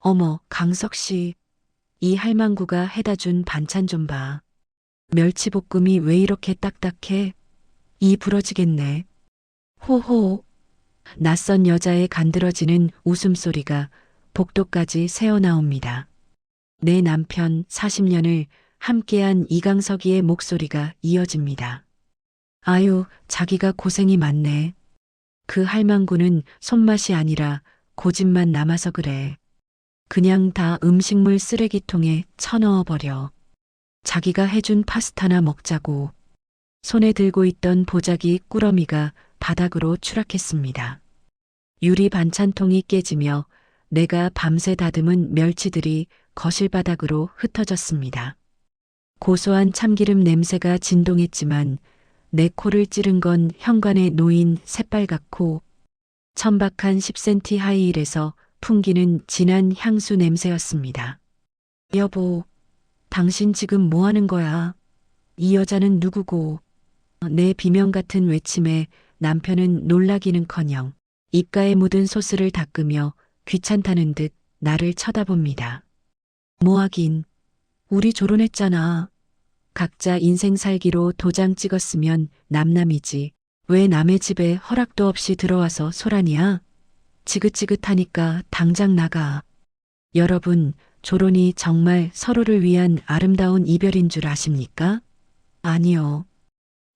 어머, 강석 씨. 이 할망구가 해다 준 반찬 좀 봐. 멸치볶음이 왜 이렇게 딱딱해? 이 부러지겠네. 호호. 낯선 여자의 간드러지는 웃음소리가 복도까지 새어나옵니다. 내 남편 40년을 함께한 이강석이의 목소리가 이어집니다. 아유, 자기가 고생이 많네. 그 할망구는 손맛이 아니라 고집만 남아서 그래. 그냥 다 음식물 쓰레기통에 쳐넣어버려. 자기가 해준 파스타나 먹자고. 손에 들고 있던 보자기 꾸러미가 바닥으로 추락했습니다. 유리 반찬통이 깨지며 내가 밤새 다듬은 멸치들이 거실 바닥으로 흩어졌습니다. 고소한 참기름 냄새가 진동했지만 내 코를 찌른 건 현관에 놓인 새빨갛고 천박한 10cm 하이힐에서 풍기는 진한 향수 냄새였습니다. 여보, 당신 지금 뭐 하는 거야? 이 여자는 누구고? 내 비명 같은 외침에 남편은 놀라기는커녕 입가에 묻은 소스를 닦으며 귀찮다는 듯 나를 쳐다봅니다. 뭐 하긴, 우리 결혼했잖아. 각자 인생 살기로 도장 찍었으면 남남이지. 왜 남의 집에 허락도 없이 들어와서 소란이야? 지긋지긋하니까 당장 나가. 여러분, 결혼이 정말 서로를 위한 아름다운 이별인 줄 아십니까? 아니요.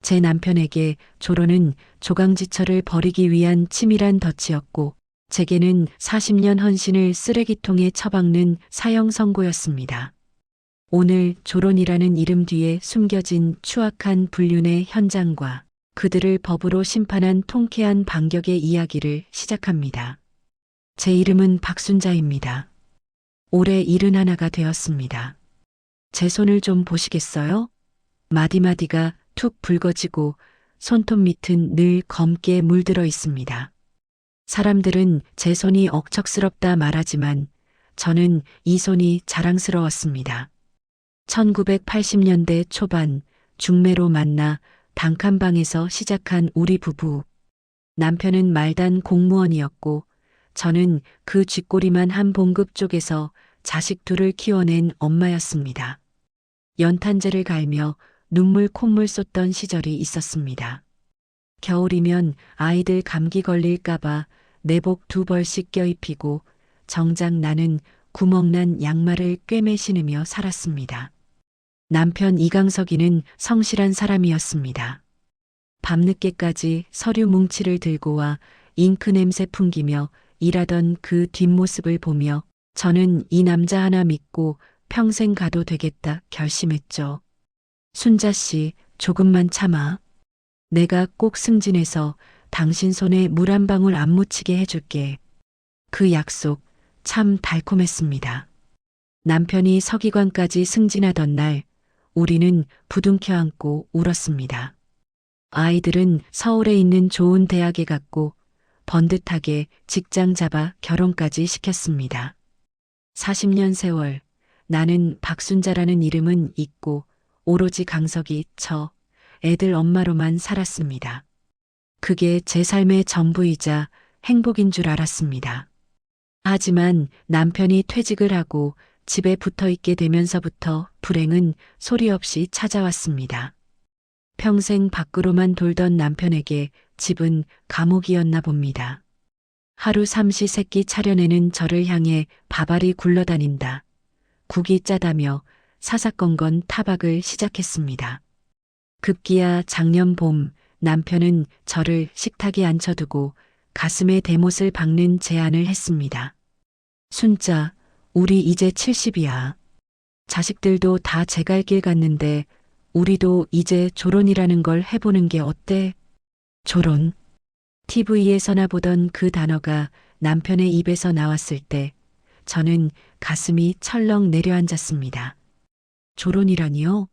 제 남편에게 결혼은 조강지처를 버리기 위한 치밀한 덫이었고 제게는 40년 헌신을 쓰레기통에 처박는 사형 선고였습니다. 오늘 결혼이라는 이름 뒤에 숨겨진 추악한 불륜의 현장과 그들을 법으로 심판한 통쾌한 반격의 이야기를 시작합니다. 제 이름은 박순자입니다. 올해 71가 되었습니다. 제 손을 좀 보시겠어요? 마디마디가 툭 붉어지고 손톱 밑은 늘 검게 물들어 있습니다. 사람들은 제 손이 억척스럽다 말하지만 저는 이 손이 자랑스러웠습니다. 1980년대 초반 중매로 만나 단칸방에서 시작한 우리 부부. 남편은 말단 공무원이었고 저는 그 쥐꼬리만 한 봉급 쪽에서 자식 둘을 키워낸 엄마였습니다. 연탄재를 갈며 눈물 콧물 쏟던 시절이 있었습니다. 겨울이면 아이들 감기 걸릴까봐 내복 2벌씩 껴입히고 정작 나는 구멍난 양말을 꿰매 신으며 살았습니다. 남편 이강석이는 성실한 사람이었습니다. 밤늦게까지 서류 뭉치를 들고 와 잉크 냄새 풍기며 일하던 그 뒷모습을 보며 저는 이 남자 하나 믿고 평생 가도 되겠다 결심했죠. 순자 씨, 조금만 참아. 내가 꼭 승진해서 당신 손에 물 한 방울 안 묻히게 해줄게. 그 약속 참 달콤했습니다. 남편이 서기관까지 승진하던 날 우리는 부둥켜 안고 울었습니다. 아이들은 서울에 있는 좋은 대학에 갔고 번듯하게 직장 잡아 결혼까지 시켰습니다. 40년 세월 나는 박순자라는 이름은 잊고 오로지 강석이 저 애들 엄마로만 살았습니다. 그게 제 삶의 전부이자 행복인 줄 알았습니다. 하지만 남편이 퇴직을 하고 집에 붙어 있게 되면서부터 불행은 소리 없이 찾아왔습니다. 평생 밖으로만 돌던 남편에게 집은 감옥이었나 봅니다. 하루 삼시세끼 차려내는 저를 향해 밥알이 굴러다닌다. 국이 짜다며 사사건건 타박을 시작했습니다. 급기야 작년 봄 남편은 저를 식탁에 앉혀두고 가슴에 대못을 박는 제안을 했습니다. 순자, 우리 이제 70이야. 자식들도 다 제 갈 길 갔는데 우리도 이제 결혼이라는 걸 해보는 게 어때? 결혼. TV에서나 보던 그 단어가 남편의 입에서 나왔을 때 저는 가슴이 철렁 내려앉았습니다. 결혼이라니요?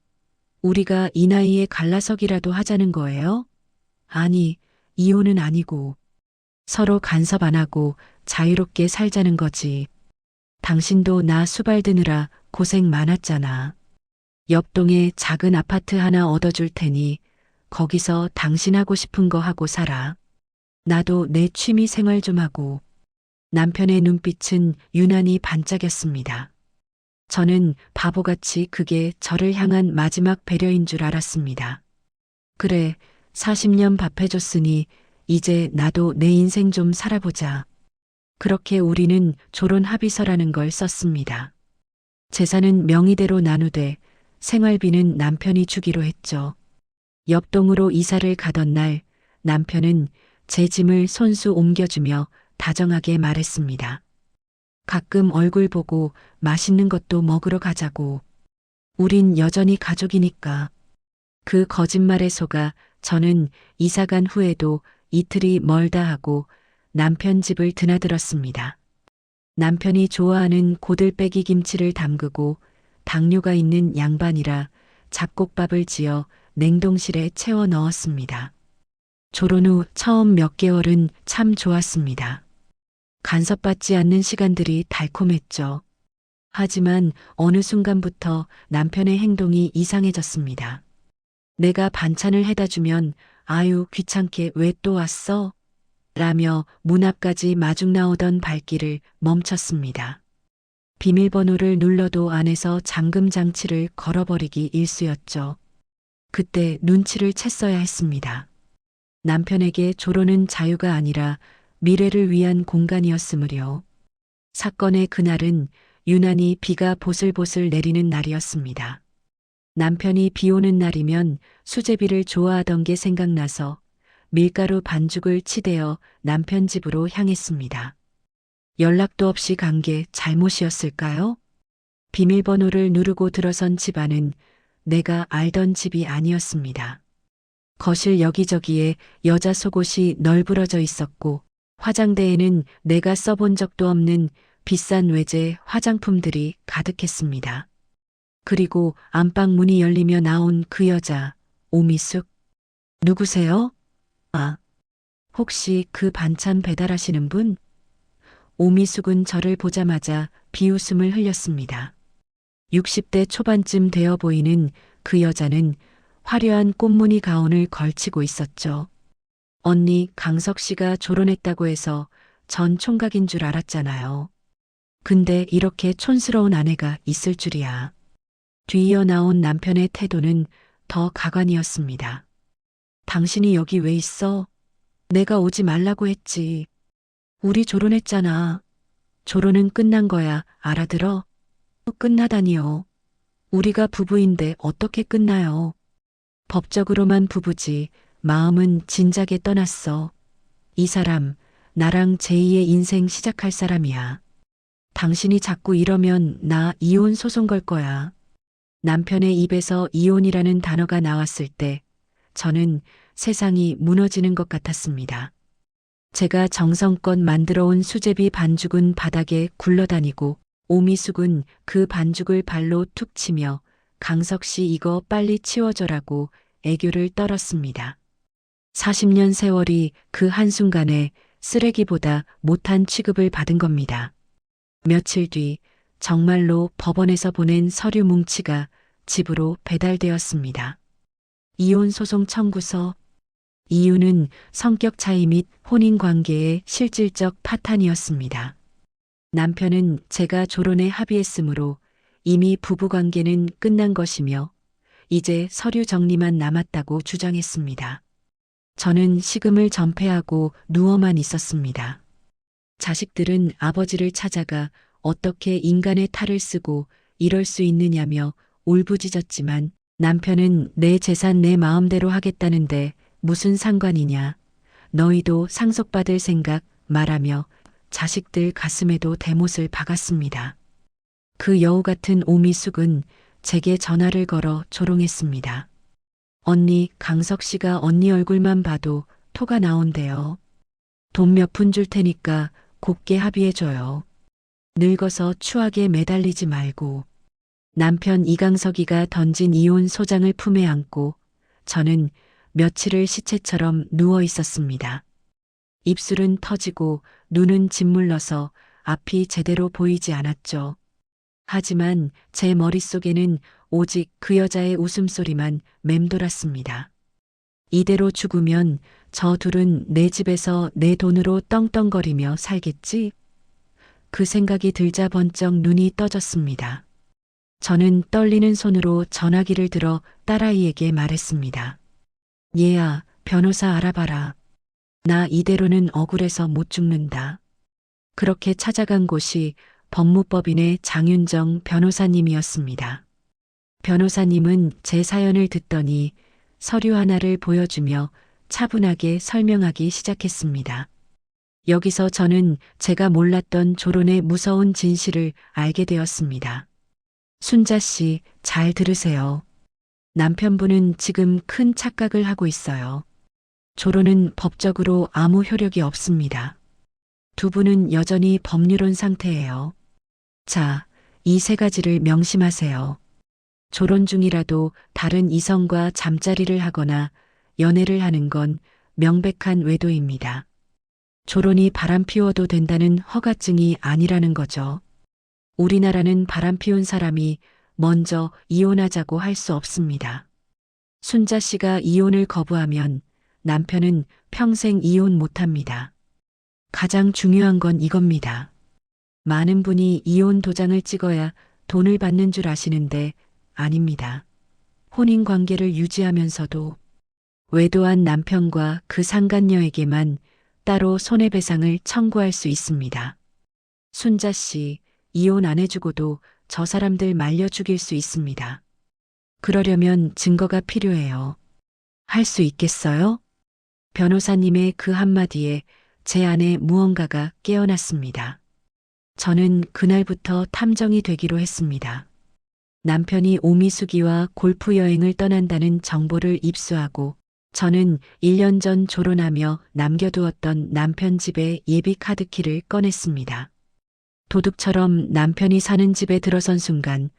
우리가 이 나이에 갈라서기라도 하자는 거예요? 아니, 이혼은 아니고 서로 간섭 안 하고 자유롭게 살자는 거지. 당신도 나 수발드느라 고생 많았잖아. 옆동에 작은 아파트 하나 얻어줄 테니 거기서 당신 하고 싶은 거 하고 살아. 나도 내 취미 생활 좀 하고. 남편의 눈빛은 유난히 반짝였습니다. 저는 바보같이 그게 저를 향한 마지막 배려인 줄 알았습니다. 그래, 40년 밥해줬으니 이제 나도 내 인생 좀 살아보자. 그렇게 우리는 졸혼 합의서라는 걸 썼습니다. 재산은 명의대로 나누되 생활비는 남편이 주기로 했죠. 옆 동으로 이사를 가던 날 남편은 제 짐을 손수 옮겨주며 다정하게 말했습니다. 가끔 얼굴 보고 맛있는 것도 먹으러 가자고. 우린 여전히 가족이니까. 그 거짓말에 속아 저는 이사간 후에도 이틀이 멀다 하고 남편 집을 드나들었습니다. 남편이 좋아하는 고들빼기 김치를 담그고 당뇨가 있는 양반이라 잡곡밥을 지어 냉동실에 채워 넣었습니다. 졸혼 후 처음 몇 개월은 참 좋았습니다. 간섭받지 않는 시간들이 달콤했죠. 하지만 어느 순간부터 남편의 행동이 이상해졌습니다. 내가 반찬을 해다 주면 아유 귀찮게 왜 또 왔어? 라며 문 앞까지 마중 나오던 발길을 멈췄습니다. 비밀번호를 눌러도 안에서 잠금 장치를 걸어버리기 일쑤였죠. 그때 눈치를 챘어야 했습니다. 남편에게 졸혼은 자유가 아니라 미래를 위한 공간이었으므려. 사건의 그날은 유난히 비가 보슬보슬 내리는 날이었습니다. 남편이 비 오는 날이면 수제비를 좋아하던 게 생각나서 밀가루 반죽을 치대어 남편 집으로 향했습니다. 연락도 없이 간 게 잘못이었을까요? 비밀번호를 누르고 들어선 집 안은 내가 알던 집이 아니었습니다. 거실 여기저기에 여자 속옷이 널브러져 있었고 화장대에는 내가 써본 적도 없는 비싼 외제 화장품들이 가득했습니다. 그리고 안방 문이 열리며 나온 그 여자, 오미숙. 누구세요? 아, 혹시 그 반찬 배달하시는 분? 오미숙은 저를 보자마자 비웃음을 흘렸습니다. 60대 초반쯤 되어 보이는 그 여자는 화려한 꽃무늬 가운을 걸치고 있었죠. 언니 강석 씨가 졸혼했다고 해서 전 총각인 줄 알았잖아요. 근데 이렇게 촌스러운 아내가 있을 줄이야. 뒤이어 나온 남편의 태도는 더 가관이었습니다. 당신이 여기 왜 있어? 내가 오지 말라고 했지. 우리 졸혼했잖아. 졸혼은 끝난 거야. 알아들어? 끝나다니요. 우리가 부부인데 어떻게 끝나요? 법적으로만 부부지 마음은 진작에 떠났어. 이 사람 나랑 제2의 인생 시작할 사람이야. 당신이 자꾸 이러면 나 이혼 소송 걸 거야. 남편의 입에서 이혼이라는 단어가 나왔을 때 저는 세상이 무너지는 것 같았습니다. 제가 정성껏 만들어온 수제비 반죽은 바닥에 굴러다니고 오미숙은 그 반죽을 발로 툭 치며 강석 씨 이거 빨리 치워줘라고 애교를 떨었습니다. 40년 세월이 그 한순간에 쓰레기보다 못한 취급을 받은 겁니다. 며칠 뒤 정말로 법원에서 보낸 서류 뭉치가 집으로 배달되었습니다. 이혼 소송 청구서. 이유는 성격 차이 및 혼인 관계의 실질적 파탄이었습니다. 남편은 제가 졸혼에 합의했으므로 이미 부부 관계는 끝난 것이며 이제 서류 정리만 남았다고 주장했습니다. 저는 식음을 전폐하고 누워만 있었습니다. 자식들은 아버지를 찾아가 어떻게 인간의 탈을 쓰고 이럴 수 있느냐며 울부짖었지만 남편은 내 재산 내 마음대로 하겠다는데 무슨 상관이냐. 너희도 상속받을 생각 말하며 자식들 가슴에도 대못을 박았습니다. 그 여우 같은 오미숙은 제게 전화를 걸어 조롱했습니다. 언니 강석 씨가 언니 얼굴만 봐도 토가 나온대요. 돈 몇 푼 줄 테니까 곱게 합의해줘요. 늙어서 추하게 매달리지 말고. 남편 이강석이가 던진 이혼 소장을 품에 안고 저는 며칠을 시체처럼 누워 있었습니다. 입술은 터지고 눈은 짓물러서 앞이 제대로 보이지 않았죠. 하지만 제 머릿속에는 오직 그 여자의 웃음소리만 맴돌았습니다. 이대로 죽으면 저 둘은 내 집에서 내 돈으로 떵떵거리며 살겠지? 그 생각이 들자 번쩍 눈이 떠졌습니다. 저는 떨리는 손으로 전화기를 들어 딸아이에게 말했습니다. 얘야, 변호사 알아봐라. 나 이대로는 억울해서 못 죽는다. 그렇게 찾아간 곳이 법무법인의 장윤정 변호사님이었습니다. 변호사님은 제 사연을 듣더니 서류 하나를 보여주며 차분하게 설명하기 시작했습니다. 여기서 저는 제가 몰랐던 조론의 무서운 진실을 알게 되었습니다. 순자 씨, 잘 들으세요. 남편분은 지금 큰 착각을 하고 있어요. 조론은 법적으로 아무 효력이 없습니다. 두 분은 여전히 법률혼 상태예요. 자, 이 세 가지를 명심하세요. 조론 중이라도 다른 이성과 잠자리를 하거나 연애를 하는 건 명백한 외도입니다. 조론이 바람 피워도 된다는 허가증이 아니라는 거죠. 우리나라는 바람 피운 사람이 먼저 이혼하자고 할 수 없습니다. 순자 씨가 이혼을 거부하면 남편은 평생 이혼 못합니다. 가장 중요한 건 이겁니다. 많은 분이 이혼 도장을 찍어야 돈을 받는 줄 아시는데 아닙니다. 혼인 관계를 유지하면서도 외도한 남편과 그 상간녀에게만 따로 손해배상을 청구할 수 있습니다. 순자 씨, 이혼 안 해주고도 저 사람들 말려 죽일 수 있습니다. 그러려면 증거가 필요해요. 할 수 있겠어요? 변호사님의 그 한마디에 제 안에 무언가가 깨어났습니다. 저는 그날부터 탐정이 되기로 했습니다. 남편이 오미숙이와 골프 여행을 떠난다는 정보를 입수하고 저는 1년 전 졸혼하며 남겨두었던 남편 집의 예비 카드키를 꺼냈습니다. 도둑처럼 남편이 사는 집에 들어선 순간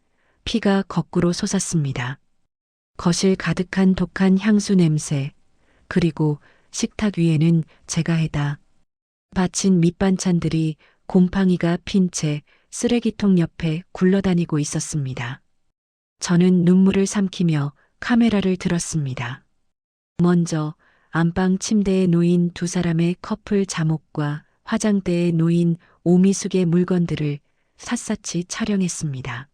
피가 거꾸로 솟았습니다. 거실 가득한 독한 향수 냄새, 그리고 식탁 위에는 제가 해다 바친 밑반찬들이 곰팡이가 핀 채 쓰레기통 옆에 굴러다니고 있었습니다. 저는 눈물을 삼키며 카메라를 들었습니다. 먼저 안방 침대에 놓인 두 사람의 커플 잠옷과 화장대에 놓인 오미숙의 물건들을 샅샅이 촬영했습니다.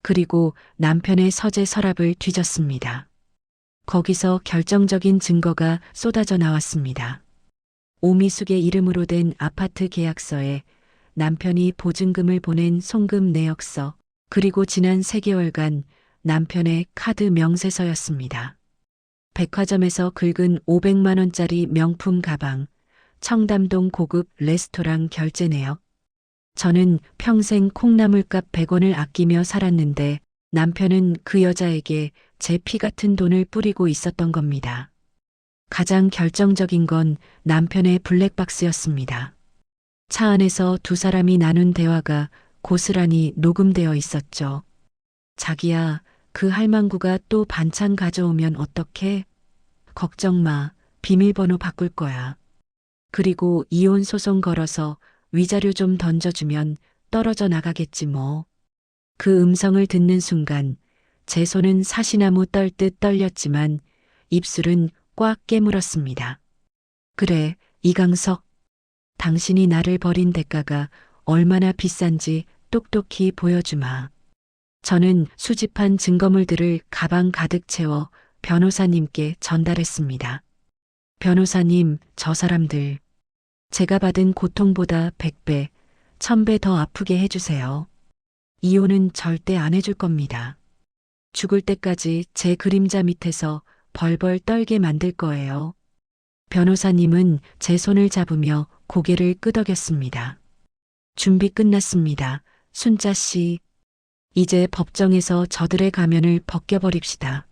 그리고 남편의 서재 서랍을 뒤졌습니다. 거기서 결정적인 증거가 쏟아져 나왔습니다. 오미숙의 이름으로 된 아파트 계약서에 남편이 보증금을 보낸 송금 내역서, 그리고 지난 3개월간 남편의 카드 명세서였습니다. 백화점에서 긁은 500만 원짜리 명품 가방, 청담동 고급 레스토랑 결제 내역. 저는 평생 콩나물값 100원을 아끼며 살았는데 남편은 그 여자에게 제 피 같은 돈을 뿌리고 있었던 겁니다. 가장 결정적인 건 남편의 블랙박스였습니다. 차 안에서 두 사람이 나눈 대화가 고스란히 녹음되어 있었죠. 자기야, 그 할망구가 또 반찬 가져오면 어떡해? 걱정 마, 비밀번호 바꿀 거야. 그리고 이혼 소송 걸어서 위자료 좀 던져주면 떨어져 나가겠지 뭐. 그 음성을 듣는 순간 제 손은 사시나무 떨듯 떨렸지만 입술은 꽉 깨물었습니다. 그래, 이강석. 당신이 나를 버린 대가가 얼마나 비싼지 똑똑히 보여주마. 저는 수집한 증거물들을 가방 가득 채워 변호사님께 전달했습니다. 변호사님, 저 사람들 제가 받은 고통보다 100배, 1000배 더 아프게 해주세요. 이혼은 절대 안 해줄 겁니다. 죽을 때까지 제 그림자 밑에서 벌벌 떨게 만들 거예요. 변호사님은 제 손을 잡으며 고개를 끄덕였습니다. 준비 끝났습니다. 순자 씨. 이제 법정에서 저들의 가면을 벗겨버립시다.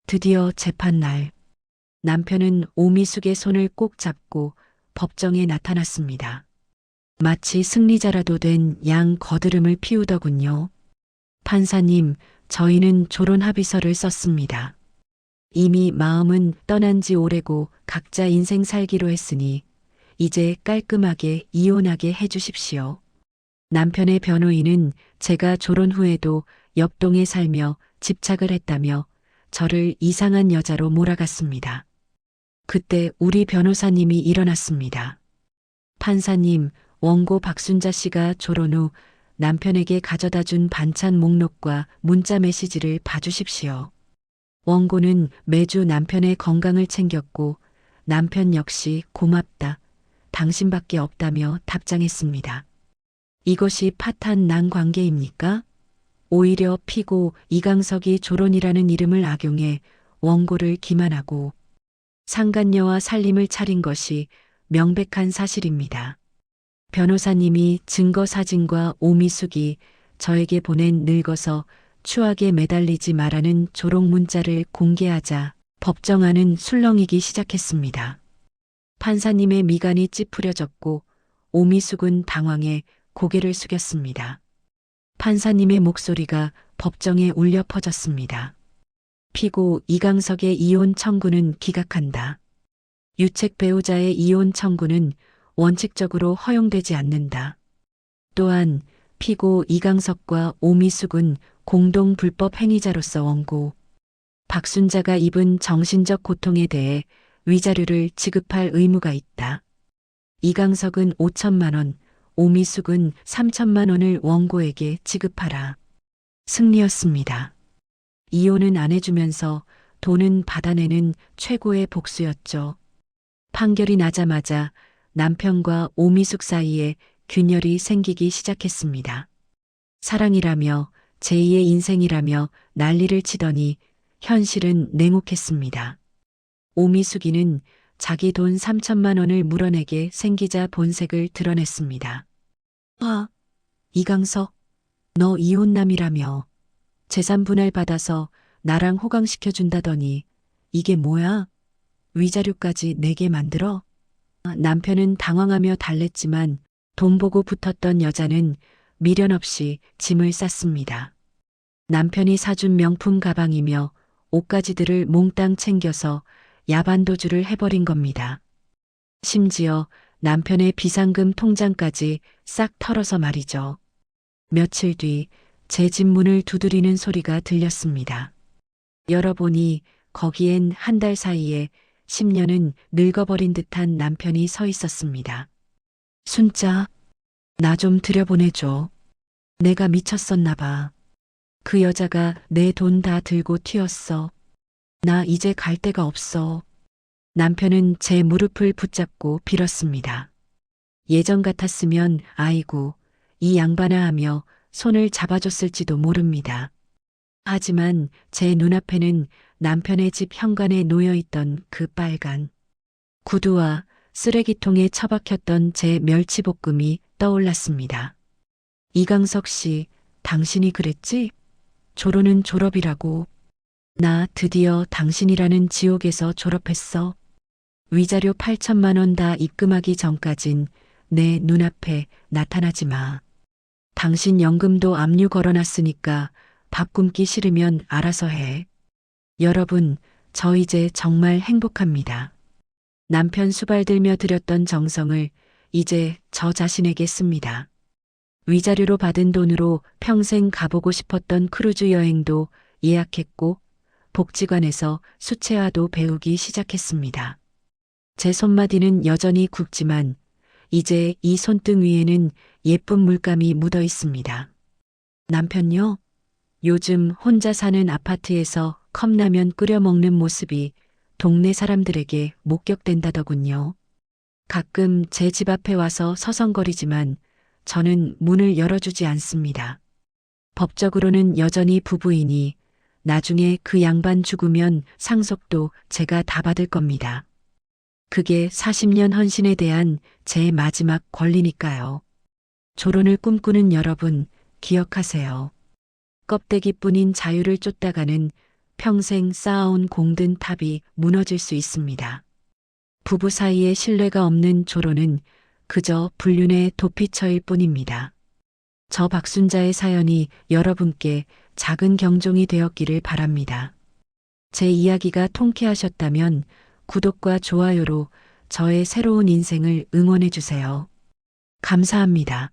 드디어 재판날. 남편은 오미숙의 손을 꼭 잡고 법정에 나타났습니다. 마치 승리자라도 된 양 거드름을 피우더군요. 판사님, 저희는 조론 합의서를 썼습니다. 이미 마음은 떠난 지 오래고 각자 인생 살기로 했으니 이제 깔끔하게 이혼하게 해주십시오. 남편의 변호인은 제가 졸혼 후에도 옆동에 살며 집착을 했다며 저를 이상한 여자로 몰아갔습니다. 그때 우리 변호사님이 일어났습니다. 판사님, 원고 박순자 씨가 졸혼 후 남편에게 가져다 준 반찬 목록과 문자 메시지를 봐주십시오. 원고는 매주 남편의 건강을 챙겼고 남편 역시 고맙다. 당신밖에 없다며 답장했습니다. 이것이 파탄 난 관계입니까? 오히려 피고 이강석이 졸혼이라는 이름을 악용해 원고를 기만하고 상간녀와 살림을 차린 것이 명백한 사실입니다. 변호사님이 증거 사진과 오미숙이 저에게 보낸 늙어서 추악에 매달리지 말라는 조롱 문자를 공개하자 법정안은 술렁이기 시작했습니다. 판사님의 미간이 찌푸려졌고 오미숙은 당황해 고개를 숙였습니다. 판사님의 목소리가 법정에 울려 퍼졌습니다. 피고 이강석의 이혼 청구는 기각한다. 유책 배우자의 이혼 청구는 원칙적으로 허용되지 않는다. 또한 피고 이강석과 오미숙은 공동 불법 행위자로서 원고 박순자가 입은 정신적 고통에 대해 위자료를 지급할 의무가 있다. 이강석은 5천만 원, 오미숙은 3천만 원을 원고에게 지급하라. 승리였습니다. 이혼은 안 해주면서 돈은 받아내는 최고의 복수였죠. 판결이 나자마자 남편과 오미숙 사이에 균열이 생기기 시작했습니다. 사랑이라며 제2의 인생이라며 난리를 치더니 현실은 냉혹했습니다. 오미숙이는 자기 돈 3천만 원을 물어내게 생기자 본색을 드러냈습니다. 이강석, 너 이혼남이라며 재산 분할 받아서 나랑 호강시켜준다더니 이게 뭐야? 위자료까지 내게 만들어? 남편은 당황하며 달랬지만 돈 보고 붙었던 여자는 미련 없이 짐을 쌌습니다. 남편이 사준 명품 가방이며 옷가지들을 몽땅 챙겨서 야반도주를 해버린 겁니다. 심지어 남편의 비상금 통장까지 싹 털어서 말이죠. 며칠 뒤 제 집 문을 두드리는 소리가 들렸습니다. 열어보니 거기엔 한 달 사이에 10년은 늙어버린 듯한 남편이 서 있었습니다. 순자, 나 좀 들여보내줘. 내가 미쳤었나 봐. 그 여자가 내 돈 다 들고 튀었어. 나 이제 갈 데가 없어. 남편은 제 무릎을 붙잡고 빌었습니다. 예전 같았으면 아이고, 이 양반아 하며 손을 잡아줬을지도 모릅니다. 하지만 제 눈앞에는 남편의 집 현관에 놓여있던 그 빨간 구두와 쓰레기통에 처박혔던 제 멸치볶음이 떠올랐습니다. 이강석 씨, 당신이 그랬지? 졸업은 졸업이라고. 나 드디어 당신이라는 지옥에서 졸업했어. 위자료 8천만 원 다 입금하기 전까진 내 눈앞에 나타나지 마. 당신 연금도 압류 걸어놨으니까 밥 굶기 싫으면 알아서 해. 여러분, 저 이제 정말 행복합니다. 남편 수발들며 들였던 정성을 이제 저 자신에게 씁니다. 위자료로 받은 돈으로 평생 가보고 싶었던 크루즈 여행도 예약했고 복지관에서 수채화도 배우기 시작했습니다. 제 손마디는 여전히 굵지만 이제 이 손등 위에는 예쁜 물감이 묻어 있습니다. 남편요? 요즘 혼자 사는 아파트에서 컵라면 끓여 먹는 모습이 동네 사람들에게 목격된다더군요. 가끔 제 집 앞에 와서 서성거리지만 저는 문을 열어주지 않습니다. 법적으로는 여전히 부부이니 나중에 그 양반 죽으면 상속도 제가 다 받을 겁니다. 그게 40년 헌신에 대한 제 마지막 권리니까요. 졸혼을 꿈꾸는 여러분, 기억하세요. 껍데기뿐인 자유를 쫓다가는 평생 쌓아온 공든 탑이 무너질 수 있습니다. 부부 사이에 신뢰가 없는 졸혼은 그저 불륜의 도피처일 뿐입니다. 저 박순자의 사연이 여러분께 작은 경종이 되었기를 바랍니다. 제 이야기가 통쾌하셨다면 구독과 좋아요로 저의 새로운 인생을 응원해 주세요. 감사합니다.